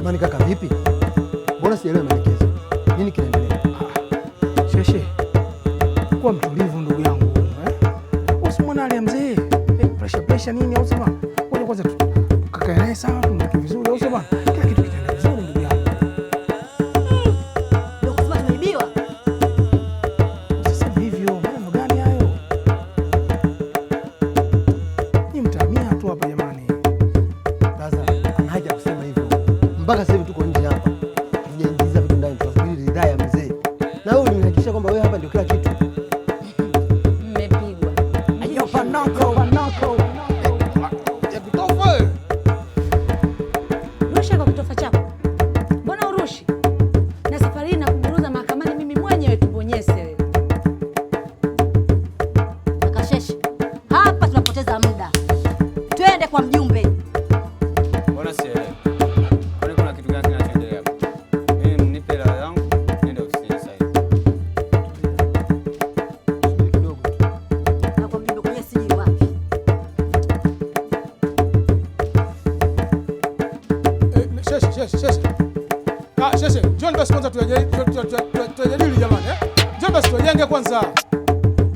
Jamani kaka vipi? Mbona sielewi maelekezo? Nini kinaendelea? Sheshe. Kuwa mtulivu ndugu yangu. Usimwona hali ya mzee. Pressure nini au sema? Ngoja kwanza tukakae naye sawa, tumweke vizuri au sema? Kila kitu kitaenda vizuri ndugu yangu. Ndio kusema tumeibiwa. Sasa hivyo, maneno gani hayo? Ni mtamia tu hapa jamani. Sasa ana haja kusema hivyo. Mpaka sasa hivi tuko nje hapa. Tunaingiza vitu ndani tunasubiri ridhaa ya mzee. Na wewe unihakikishia kwamba wewe hapa ndio kila kitu. Mmepigwa. Ayo panoko. Rusha kwa kitofa chako. Mbona urushi? Na safari hii nakuburuza mahakamani mimi mwenyewe tubonyeze wewe. Akasheshe. Hapa tunapoteza muda. Twende kwa mjumbe. Mbona sielewi? Kwani kuna kitu gani kinachoendelea hapa? Mimi mnipe hela yangu, nenda ofisini sasa hivi. Subiri kidogo. Na kwa mjumbe kwenye siji wapi? Sheshe. Sheshe, John basi kwanza tuyajadili jamani. John basi tuyajenge kwanza.